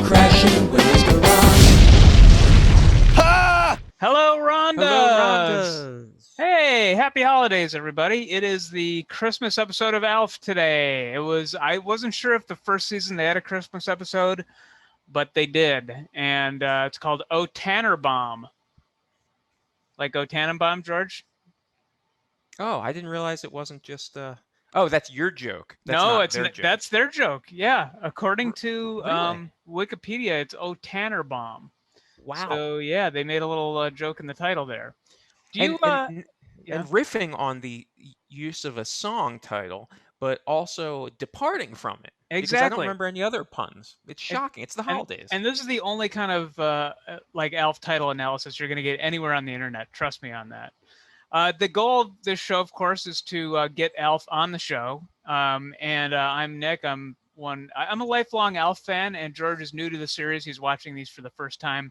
crashing Willie's garage. Ha! Hello, Rhonda. Hello, Rhondas. Hey, happy holidays, everybody. It is the Christmas episode of ALF today. I wasn't sure if the first season they had a Christmas episode, but they did. And it's called O Tannenbaum. Like O Tannenbaum, George? Oh, I didn't realize it wasn't just Oh, that's your joke. That's No, not their joke. That's their joke. Yeah. According to Really? Wikipedia, it's O Tannenbaum. Wow. So yeah, they made a little joke in the title there. Do you and yeah. riffing on the use of a song title, but also departing from it. Because I don't Exactly. remember any other puns. It's shocking. It's the holidays. And this is the only kind of like ALF title analysis you're going to get anywhere on the internet. Trust me on that. The goal of this show, of course, is to get ALF on the show. I'm Nick. I'm a lifelong ALF fan, and George is new to the series. He's watching these for the first time.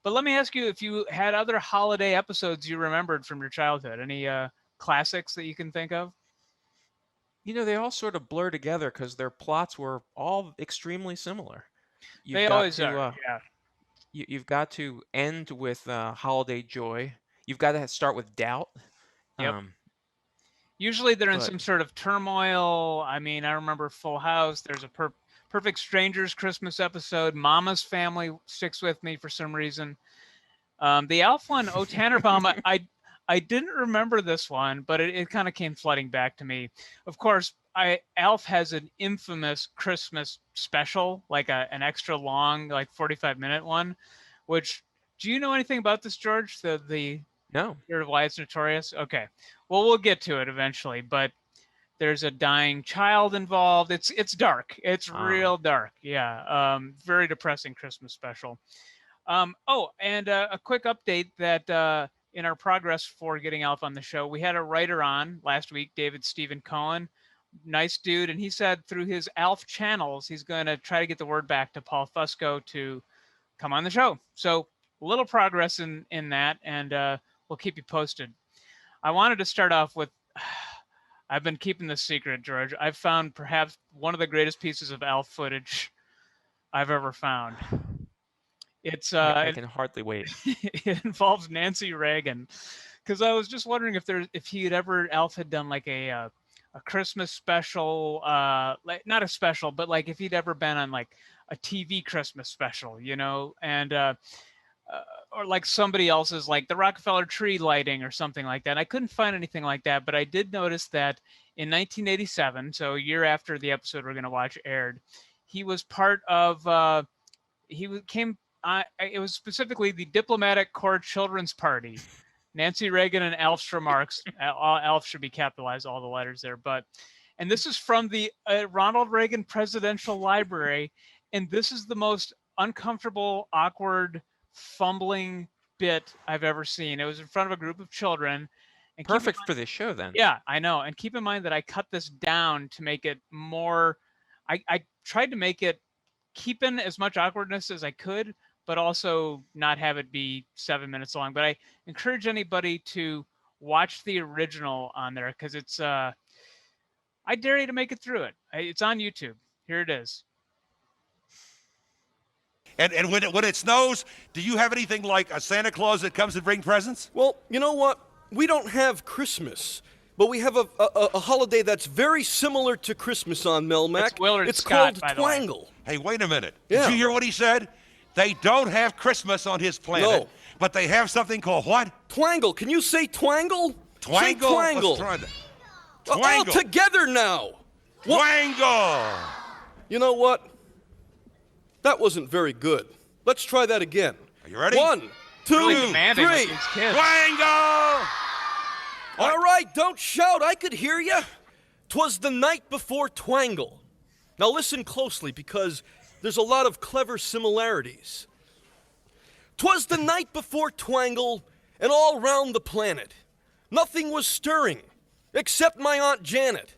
But let me ask you if you had other holiday episodes you remembered from your childhood. Any classics that you can think of? You know, they all sort of blur together because their plots were all extremely similar. They always are, yeah. You've got to end with holiday joy. You've got to start with doubt. Yep. Usually they're in some sort of turmoil. I mean, I remember Full House. There's a Perfect Strangers Christmas episode. Mama's Family sticks with me for some reason. The ALF one, O Tannenbaum, I didn't remember this one, but it kind of came flooding back to me. Of course, ALF has an infamous Christmas special, like an extra long, like 45-minute one. Which, do you know anything about this, George? No. Why it's notorious? Okay. Well, we'll get to it eventually, but there's a dying child involved. It's dark. It's real dark. Yeah. Very depressing Christmas special. And a quick update that in our progress for getting ALF on the show, we had a writer on last week, David Stephen Cohen. Nice dude. And he said through his ALF channels, he's going to try to get the word back to Paul Fusco to come on the show. So a little progress in that, and we'll keep you posted. I wanted to start off with, I've been keeping this secret, George. I've found perhaps one of the greatest pieces of ALF footage I've ever found. It's I can hardly wait. It involves Nancy Reagan, because I was just wondering if ALF had done like a Christmas special, like not a special, but like if he'd ever been on like a TV Christmas special, you know, and or like somebody else's, like the Rockefeller tree lighting or something like that. I couldn't find anything like that, but I did notice that in 1987, so a year after the episode we're going to watch aired, he was part of, it was specifically the Diplomatic Corps Children's Party. Nancy Reagan and ALF's remarks, ALF should be capitalized, all the letters there, and this is from the Ronald Reagan Presidential Library, and this is the most uncomfortable, awkward, fumbling bit I've ever seen. It was in front of a group of children. And perfect for this show then. Yeah, I know. And keep in mind that I cut this down to make it more, I tried to make it keep in as much awkwardness as I could, but also not have it be 7 minutes long. But I encourage anybody to watch the original on there, because it's, I dare you to make it through it. It's on YouTube. Here it is. And when it snows, do you have anything like a Santa Claus that comes and brings presents? Well, you know what? We don't have Christmas, but we have a holiday that's very similar to Christmas on Melmac. It's called Scott, Twangle. Hey, wait a minute. Yeah. Did you hear what he said? They don't have Christmas on his planet, No. but they have something called what? Twangle. Can you say Twangle? Twangle? Say Twangle. Let's try that. All Twangle. together now. Twangle. You know what? That wasn't very good. Let's try that again. Are you ready? 1, 2, Really demanding with 3. these kids. Twangle. All right, don't shout. I could hear you. 'Twas the night before Twangle. Now listen closely, because there's a lot of clever similarities. 'Twas the night before Twangle, and all round the planet, nothing was stirring except my Aunt Janet.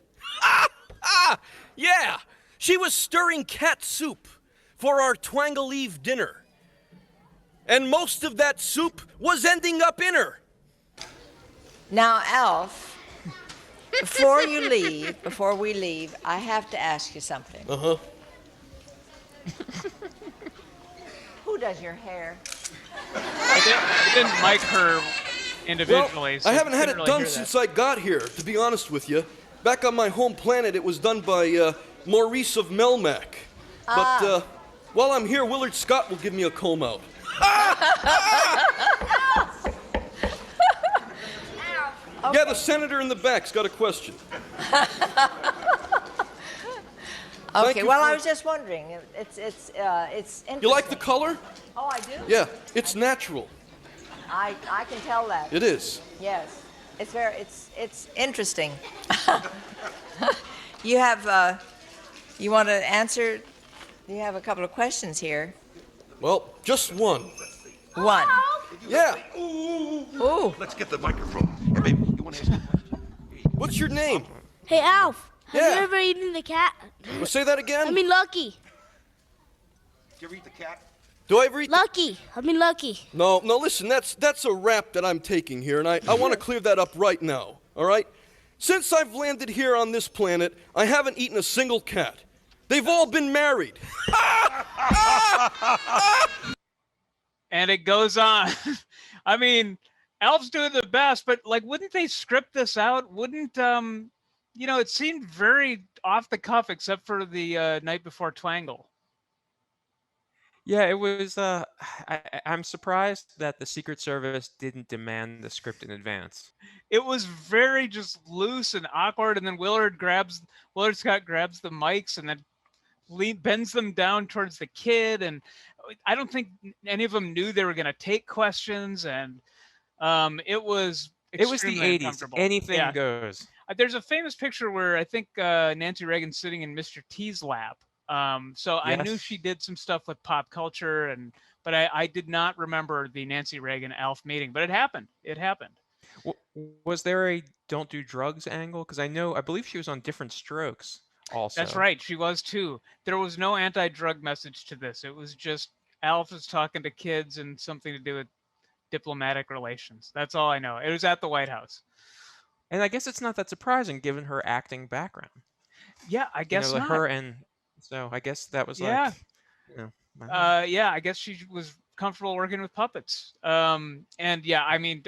Yeah, she was stirring cat soup for our Twangle Eve dinner. And most of that soup was ending up in her. Now, ALF, before we leave, I have to ask you something. Uh-huh. does your hair? I didn't mic her individually. Well, so I haven't had couldn't it really done hear that. since I got here, to be honest with you. Back on my home planet, it was done by Maurice of Melmac. But while I'm here, Willard Scott will give me a comb out. Okay. Yeah, the senator in the back's got a question. Okay. you Well, for- I was just wondering. It's interesting. You like the color? Oh, I do. Yeah, it's natural. I can tell that. It is. Yes. It's interesting. You have you want to answer? You have a couple of questions here. Well, just one. One. Yeah. Ooh. Let's get the microphone. Hey, baby, you want to ask a question? What's your name? Hey, Alf, have Yeah. you ever eaten the cat? Well, say that again. I mean, Lucky. Did you ever eat the cat? Do I ever eat? Lucky. I mean, Lucky. No, listen, that's a rap that I'm taking here, and I want to clear that up right now, all right? Since I've landed here on this planet, I haven't eaten a single cat. They've all been married. And it goes on. I mean, Alf's doing the best, but like, wouldn't they script this out? Wouldn't it seemed very off the cuff, except for the night before Twangle. Yeah, it was. I'm surprised that the Secret Service didn't demand the script in advance. It was very just loose and awkward, and then Willard Scott grabs the mics and then bends them down towards the kid, and I don't think any of them knew they were going to take questions, and it was It was the extremely 80s. uncomfortable. Anything Yeah. goes. There's a famous picture where I think Nancy Reagan's sitting in Mr. T's lap. So I knew Yes. she did some stuff with pop culture, but I did not remember the Nancy Reagan ALF meeting, but it happened. It happened. Was there a "don't do drugs" angle? Because I believe she was on Different Strokes also. That's right. She was too. There was no anti-drug message to this. It was just ALF was talking to kids and something to do with diplomatic relations. That's all I know. It was at the White House. And I guess it's not that surprising given her acting background. Yeah, I guess like not. her, and so I guess that was Yeah. like, I don't know. Yeah, I guess she was comfortable working with puppets. And yeah, I mean,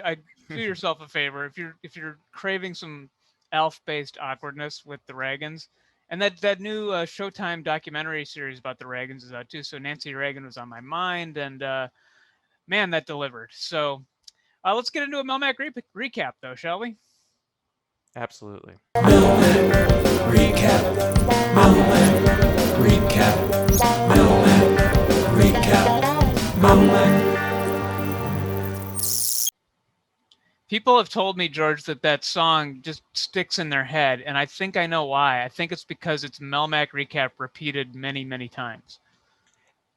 do yourself a favor if you're craving some ALF-based awkwardness with the Reagans, and that new Showtime documentary series about the Reagans is out too. So Nancy Reagan was on my mind, and man, that delivered. So let's get into a Melmac recap, though, shall we? Absolutely. Recap. Melmac. Recap. Melmac. Recap. Melmac. People have told me, George, that song just sticks in their head, and I think I know why. I think it's because it's Melmac recap repeated many, many times.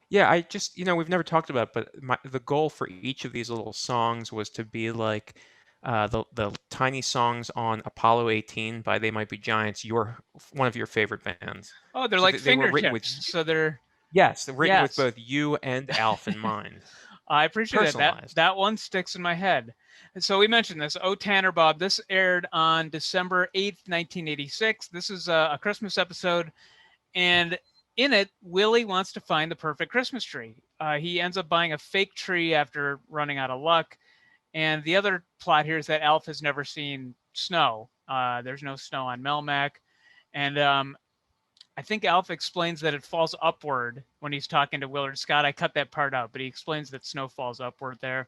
Yeah, I just, we've never talked about it, but the goal for each of these little songs was to be like the tiny songs on Apollo 18 by They Might Be Giants, one of your favorite bands. Oh, they're So like they were written fingertips. with, So they're... yes, they're written with Yes. both you and Alf in mind. I appreciate that. Personalized. That one sticks in my head. And so we mentioned this. Oh, Tanner Bob. This aired on December 8th, 1986. This is a Christmas episode. And in it, Willie wants to find the perfect Christmas tree. He ends up buying a fake tree after running out of luck. And the other plot here is that Alf has never seen snow. There's no snow on Melmac. And I think Alf explains that it falls upward when he's talking to Willard Scott. I cut that part out, but he explains that snow falls upward there.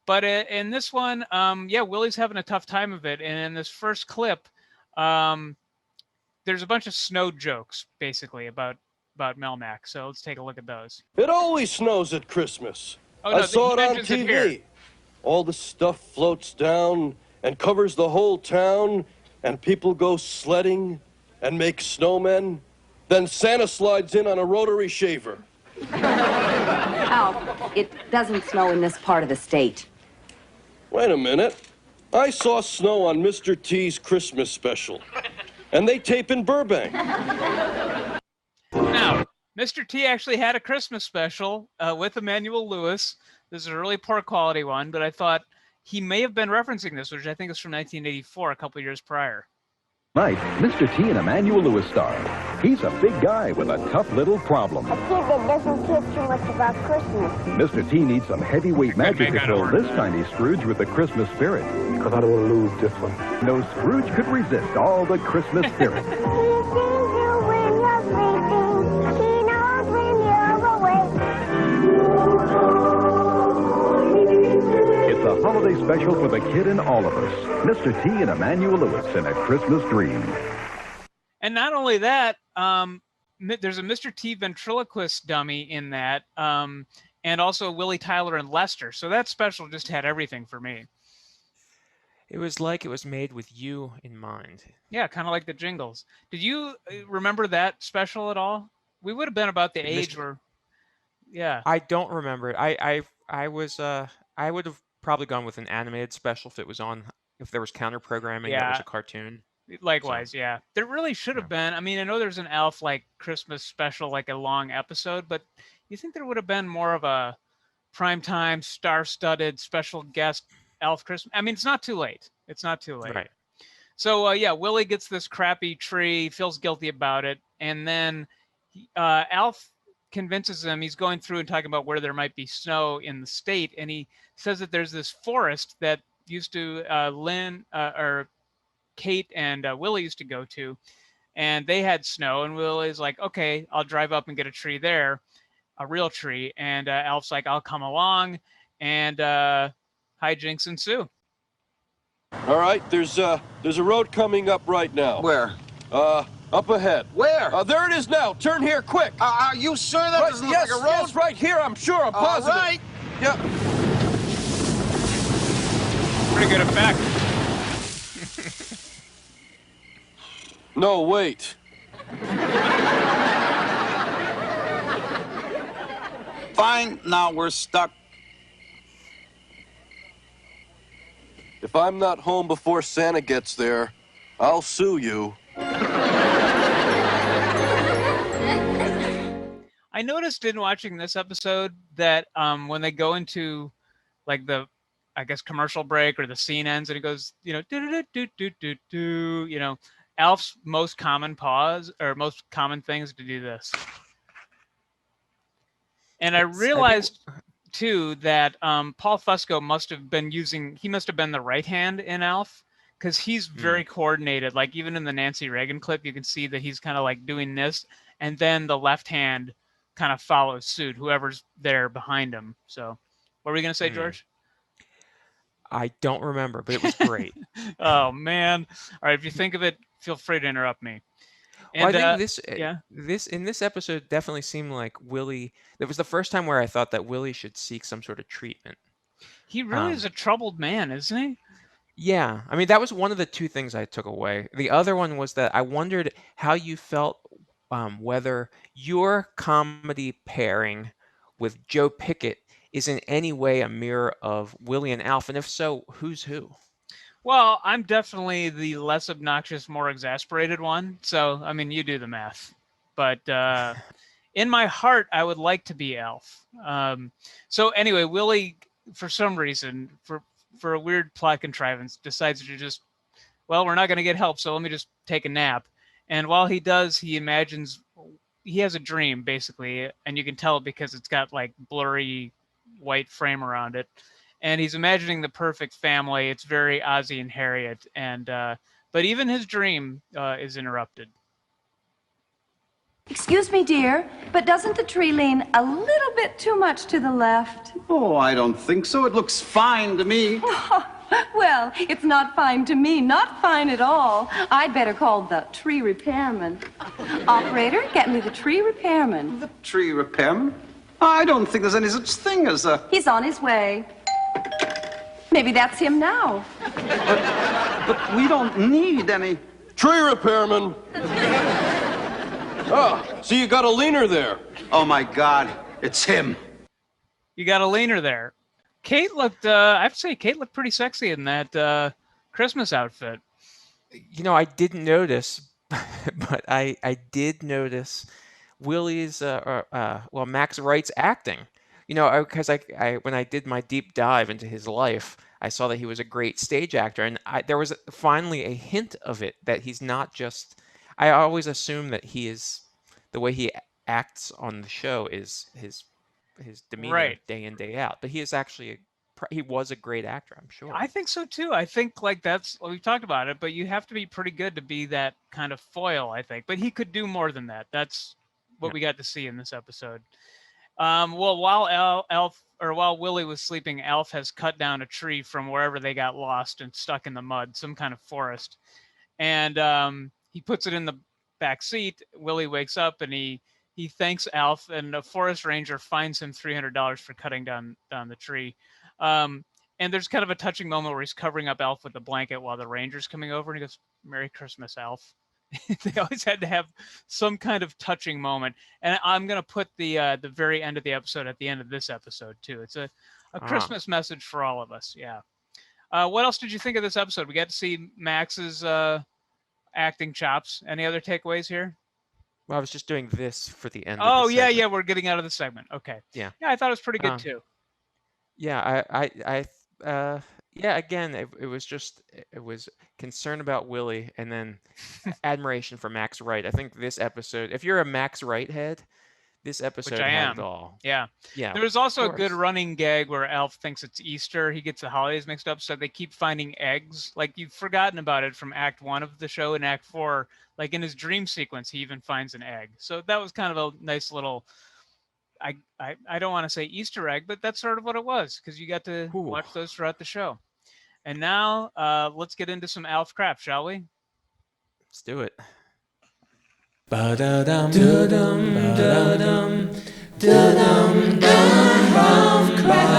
But in this one, yeah, Willie's having a tough time of it. And in this first clip, there's a bunch of snow jokes, basically, about Melmac. So let's take a look at those. It always snows at Christmas. Oh, no, I saw he it on mentions it here. TV. All the stuff floats down and covers the whole town, and people go sledding and make snowmen. Then Santa slides in on a rotary shaver. Al, it doesn't snow in this part of the state. Wait a minute. I saw snow on Mr. T's Christmas special, and they tape in Burbank. Now, Mr. T actually had a Christmas special with Emmanuel Lewis. This is a really poor quality one, but I thought he may have been referencing this, which I think is from 1984, a couple years prior. Tonight, Mr. T and Emmanuel Lewis star. He's a big guy with a tough little problem. A kid that doesn't care too much about Christmas. Mr. T needs some heavyweight magic to fill this tiny Scrooge with the Christmas spirit. Because I don't want to lose this one. No Scrooge could resist all the Christmas spirit. He sees you when you're sleeping. He knows when you're awake. It's a holiday special for the kid in all of us. Mr. T and Emmanuel Lewis in A Christmas Dream. And not only that, there's a Mr. T ventriloquist dummy in that, and also Willie, Tyler, and Lester. So that special just had everything for me. It was like it was made with you in mind. Yeah, kind of like the Jingles. Did you remember that special at all? We would have been about the age where, yeah. I don't remember it. I would have probably gone with an animated special if it was on, if there was counter programming that was a cartoon. Likewise, yeah. There really should have been. I mean, I know there's an ALF like Christmas special, like a long episode, but you think there would have been more of a primetime, star-studded special guest ALF Christmas? I mean, it's not too late. It's not too late. Right. So yeah, Willie gets this crappy tree, feels guilty about it, and then ALF convinces him. He's going through and talking about where there might be snow in the state, and he says that there's this forest that used to Kate and Willie used to go to, and they had snow, and Willie's like, okay, I'll drive up and get a tree there, a real tree, and Alf's like, I'll come along, and hijinks ensue. All right, there's a road coming up right now. Where? Up ahead. Where? There it is now. Turn here, quick. Are you sure that doesn't look like a road? Yes, right here, I'm sure, I'm positive. All right. Yeah. Pretty good effect. No, wait. Fine, now we're stuck. If I'm not home before Santa gets there, I'll sue you. I noticed in watching this episode that when they go into like the, I guess, commercial break or the scene ends and it goes, you know, do, you know, Alf's most common pause or most common things to do this. And I realized too that Paul Fusco must have been the right hand in Alf, because he's very coordinated. Like even in the Nancy Reagan clip, you can see that he's kind of like doing this, and then the left hand kind of follows suit, whoever's there behind him. So what were we going to say, George? I don't remember, but it was great. Oh, man. All right, if you think of it, feel free to interrupt me. And, well, I think this episode definitely seemed like Willie. It was the first time where I thought that Willie should seek some sort of treatment. He really is a troubled man, isn't he? Yeah. I mean, that was one of the two things I took away. The other one was that I wondered how you felt whether your comedy pairing with Joe Pickett is in any way a mirror of Willie and Alf, and if so, who's who? Well, I'm definitely the less obnoxious, more exasperated one. So, I mean, you do the math. But in my heart, I would like to be Alf. So anyway, Willie, for some reason, for a weird plot contrivance, decides to just, well, we're not going to get help, so let me just take a nap. And while he does, he imagines, he has a dream, basically, and you can tell because it's got like blurry white frame around it. And he's imagining the perfect family. It's very Ozzie and Harriet. And but even his dream is interrupted. Excuse me, dear, but doesn't the tree lean a little bit too much to the left? Oh, I don't think so. It looks fine to me. Well, it's not fine to me. Not fine at all. I'd better call the Tree Repairman. Operator, get me the Tree Repairman. The Tree Repairman? I don't think there's any such thing as a... He's on his way. Maybe that's him now. But we don't need any... Tree Repairman! So you got a leaner there. Oh, my God. It's him. You got a leaner there. Kate looked, I have to say, Kate looked pretty sexy in that Christmas outfit. You know, I didn't notice, but I did notice Willie's, Max Wright's acting. Because I when I did my deep dive into his life, I saw that he was a great stage actor, and there was finally a hint of it that he's not just. I always assume that he is the way he acts on the show is his demeanor Right. day in day out, but he is actually he was a great actor, I'm sure. I think so too. I think like that's we've talked about it, but you have to be pretty good to be that kind of foil, I think. But he could do more than that. That's what we got to see in this episode. Well, while Willie was sleeping, Alf has cut down a tree from wherever they got lost and stuck in the mud, some kind of forest, and he puts it in the back seat. Willie wakes up and he thanks Alf, and a forest ranger fines him $300 for cutting down the tree. And there's kind of a touching moment where he's covering up Alf with a blanket while the ranger's coming over, and he goes, "Merry Christmas, Alf." They always had to have some kind of touching moment, and I'm gonna put the very end of the episode at the end of this episode too. It's a Christmas message for all of us. Yeah. What else did you think of this episode? We got to see Max's acting chops. Any other takeaways here? Well, I was just doing this for the end. Oh of the yeah, segment. yeah. We're getting out of the segment. Okay. Yeah. Yeah, I thought it was pretty good too. Yeah, again, it was concern about Willie and then admiration for Max Wright. I think this episode, if you're a Max Wright head, this episode Which I had am. it all. Yeah. Yeah. There was also a good course. running gag where Alf thinks it's Easter. He gets the holidays mixed up, so they keep finding eggs. Like you've forgotten about it from Act 1 of the show. In Act 4, like in his dream sequence, he even finds an egg. So that was kind of a nice little, I don't want to say Easter egg, but that's sort of what it was, because you got to watch those throughout the show. And now let's get into some Alf crap, shall we? Let's do it. Ba-da-dum, da-dum, da-dum, da-dum, Alf crap.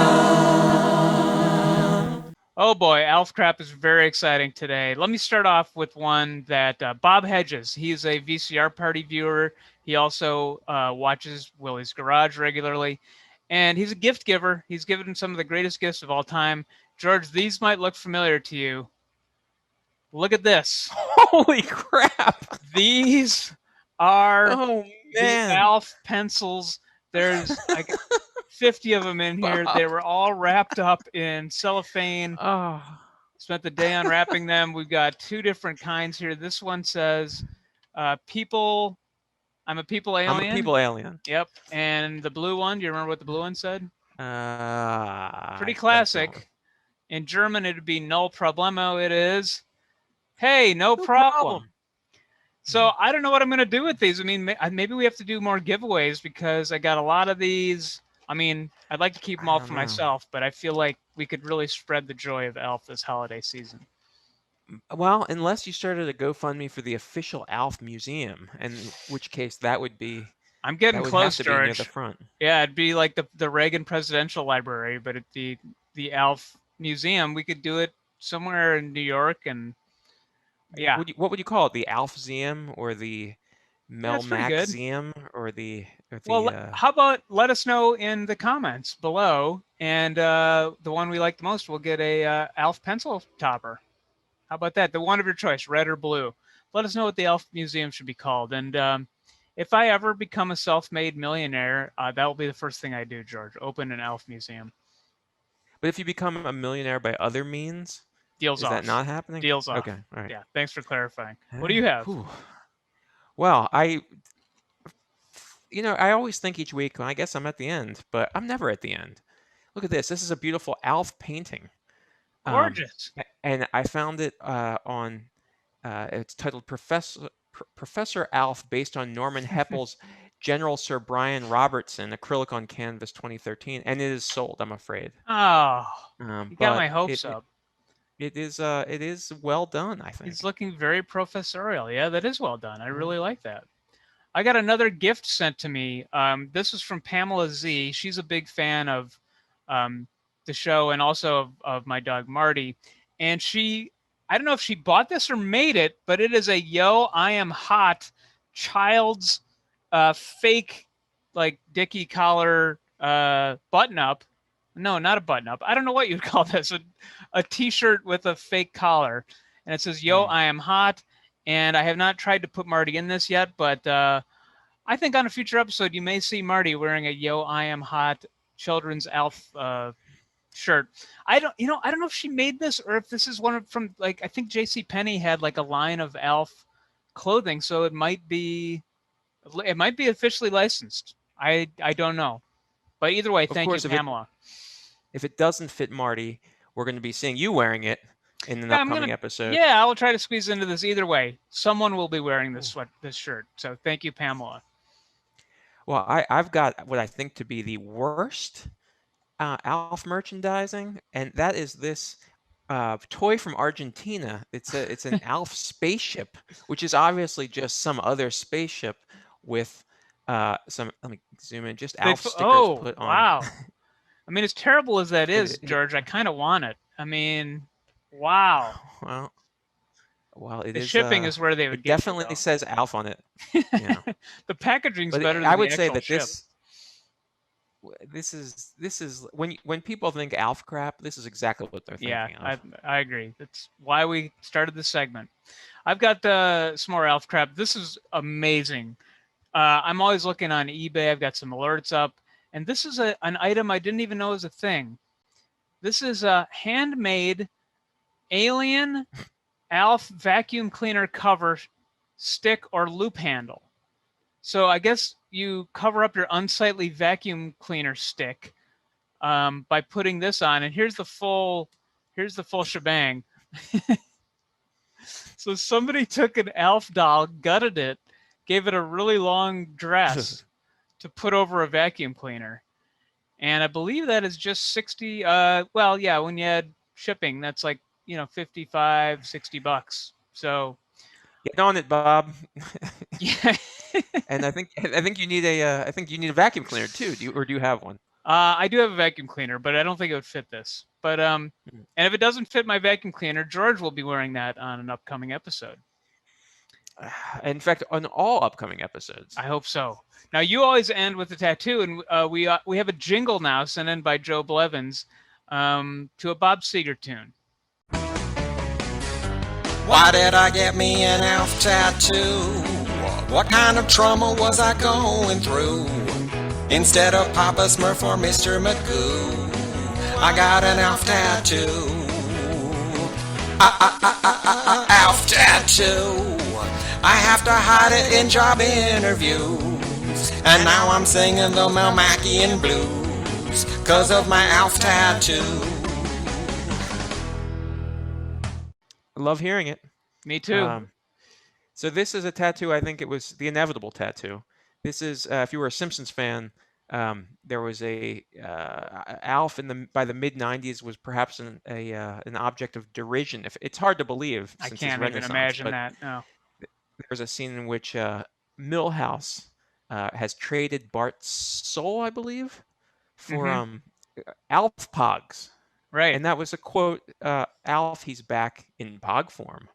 Oh boy, Alf crap is very exciting today. Let me start off with one that Bob Hedges, he's a VCR party viewer. He also watches Willie's Garage regularly, and he's a gift giver. He's given some of the greatest gifts of all time. George, these might look familiar to you. Look at this. Holy crap. These are the Alf pencils. There's like 50 of them in here. They were all wrapped up in cellophane. Oh. Spent the day unwrapping them. We've got two different kinds here. This one says, people... I'm a people alien. I'm a people alien. Yep. And the blue one, do you remember what the blue one said? Pretty I classic. In German, it would be "No problemo." It is, "Hey, no problem." So I don't know what I'm going to do with these. I mean, maybe we have to do more giveaways, because I got a lot of these. I mean, I'd like to keep them all for myself, but I feel like we could really spread the joy of Alf this holiday season. Well, unless you started a GoFundMe for the official Alf Museum, in which case that would be. I'm getting close, George. Near the front. Yeah, it'd be like the Reagan Presidential Library, but at the Alf Museum, we could do it somewhere in New York, and yeah. What would you call it? The Alfzeum or the Melmaxium or the? Well, how about let us know in the comments below, and the one we like the most will get a Alf pencil topper. How about that? The one of your choice, red or blue. Let us know what the Alf Museum should be called. And if I ever become a self-made millionaire, that will be the first thing I do, George. Open an Alf Museum. But if you become a millionaire by other means, deals off. Is that not happening? Deals off. Okay, all right. Yeah, thanks for clarifying. What do you have? Well, I always think each week, well, I guess I'm at the end, but I'm never at the end. Look at this. This is a beautiful Alf painting. Gorgeous. And I found it on, it's titled Professor Alf, based on Norman Heppel's General Sir Brian Robertson, acrylic on canvas 2013. And it is sold, I'm afraid. Oh, you got my hopes up. It is well done, I think. He's looking very professorial. Yeah, that is well done. I really like that. I got another gift sent to me. This is from Pamela Z. She's a big fan of the show and also of my dog Marty. And I don't know if she bought this or made it, but it is a Yo, I Am Hot child's fake like Dickie collar button up. No, not a button up. I don't know what you'd call this. A t-shirt with a fake collar. And it says, Yo, I Am Hot. And I have not tried to put Marty in this yet, but I think on a future episode, you may see Marty wearing a Yo, I Am Hot children's ALF shirt. I don't know if she made this or if this is one from like I think J.C. Penney had like a line of ALF clothing, so it might be officially licensed. I don't know, but either way, thank you, Pamela. If it doesn't fit Marty, we're going to be seeing you wearing it in an upcoming episode. Yeah, I will try to squeeze into this either way. Someone will be wearing this shirt. So thank you, Pamela. Well, I've got what I think to be the worst ALF merchandising, and that is this toy from Argentina. It's an ALF spaceship, which is obviously just some other spaceship with some. Let me zoom in. Just ALF stickers put on. Wow. I mean, as terrible as that is, George, I kind of want it. I mean, wow. Well, the shipping is where they would get definitely says ALF on it. Yeah. The packaging's but better than I would the say actual that ship. this is when people think ALF crap, this is exactly what they're thinking of. I agree. That's why we started this segment. I've got some more ALF crap. This is amazing. I'm always looking on eBay. I've got some alerts up. And this is an item I didn't even know was a thing. This is a handmade alien ALF vacuum cleaner cover stick or loop handle. So I guess you cover up your unsightly vacuum cleaner stick by putting this on. And here's the full shebang. So somebody took an ALF doll, gutted it, gave it a really long dress to put over a vacuum cleaner. And I believe that is just 60. Well, yeah, when you add shipping, that's like, $55, $60. So get on it, Bob. Yeah. And I think you need a vacuum cleaner too. Do you have one? I do have a vacuum cleaner, but I don't think it would fit this. But and if it doesn't fit my vacuum cleaner, George will be wearing that on an upcoming episode. In fact, on all upcoming episodes. I hope so. Now, you always end with a tattoo, and we have a jingle now sent in by Joe Blevins to a Bob Seger tune. Why did I get me an ALF tattoo? What kind of trauma was I going through? Instead of Papa Smurf or Mr. Magoo, I got an ALF tattoo. ALF tattoo. I have to hide it in job interviews. And now I'm singing the Melmacian blues 'cause of my ALF tattoo. I love hearing it. Me too. So this is a tattoo. I think it was the inevitable tattoo. This is if you were a Simpsons fan, there was a ALF by the mid '90s was perhaps an object of derision. It's hard to believe. I Since can't even imagine that. No. There's a scene in which Milhouse has traded Bart's soul, I believe, for ALF Pogs. Right. And that was a quote, ALF, he's back in Pog form.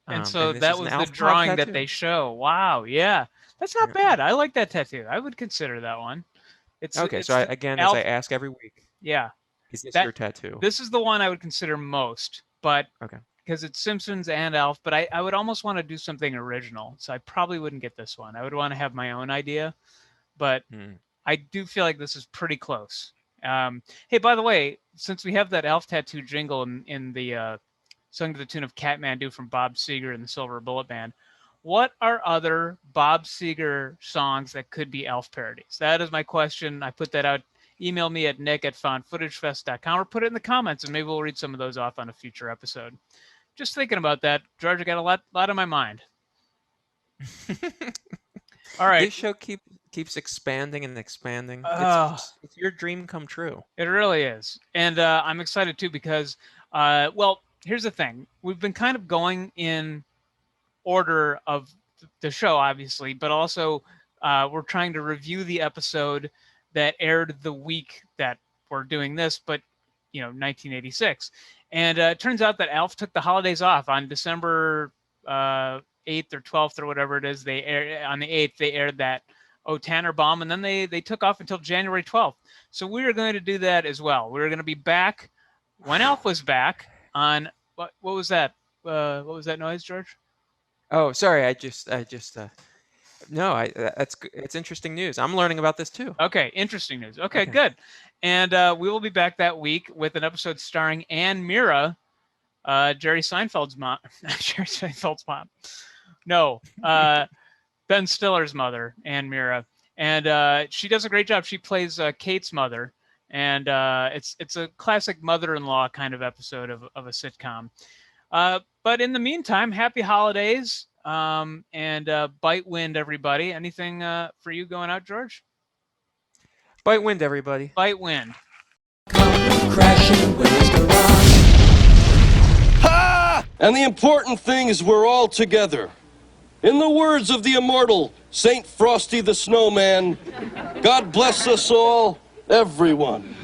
And so and that was the drawing that they show. Wow, yeah. That's not bad. I like that tattoo. I would consider that one. Okay, so as I ask every week. Yeah. Is this your tattoo? This is the one I would consider most, but okay. Because it's Simpsons and ALF, but I would almost want to do something original. So I probably wouldn't get this one. I would want to have my own idea, but I do feel like this is pretty close. Hey, by the way, since we have that ALF tattoo jingle in the sung to the tune of Catmandu from Bob Seger and the Silver Bullet Band, what are other Bob Seger songs that could be ALF parodies? That is my question. I put that out. Email me at nick@foundfootagefest.com or put it in the comments, and maybe we'll read some of those off on a future episode. Just thinking about that, George, I got a lot on my mind. All right. This show keeps expanding and expanding. It's your dream come true. It really is. And I'm excited, too, because, well, here's the thing. We've been kind of going in order of the show, obviously, but also we're trying to review the episode that aired the week that we're doing this, but, 1986. And it turns out that ALF took the holidays off on December 8th or 12th or whatever it is. On the 8th, they aired that O Tannenbaum, and then they took off until January 12th. So we are going to do that as well. We're going to be back when ALF was back on, what was that? What was that noise, George? Oh, sorry. I just no, it's interesting news. I'm learning about this too. Okay, interesting news. Okay, good. And we will be back that week with an episode starring Ann Mira, Jerry Seinfeld's mom. Jerry Seinfeld's mom. No, Ben Stiller's mother, Ann Mira. And she does a great job. She plays Kate's mother. And it's a classic mother-in-law kind of episode of a sitcom. But in the meantime, happy holidays. And bite wind, everybody. Anything for you going out, George? Bite wind, everybody. Bite wind. Crashing with his garage. Ha! And the important thing is we're all together. In the words of the immortal Saint Frosty the Snowman, God bless us all, everyone.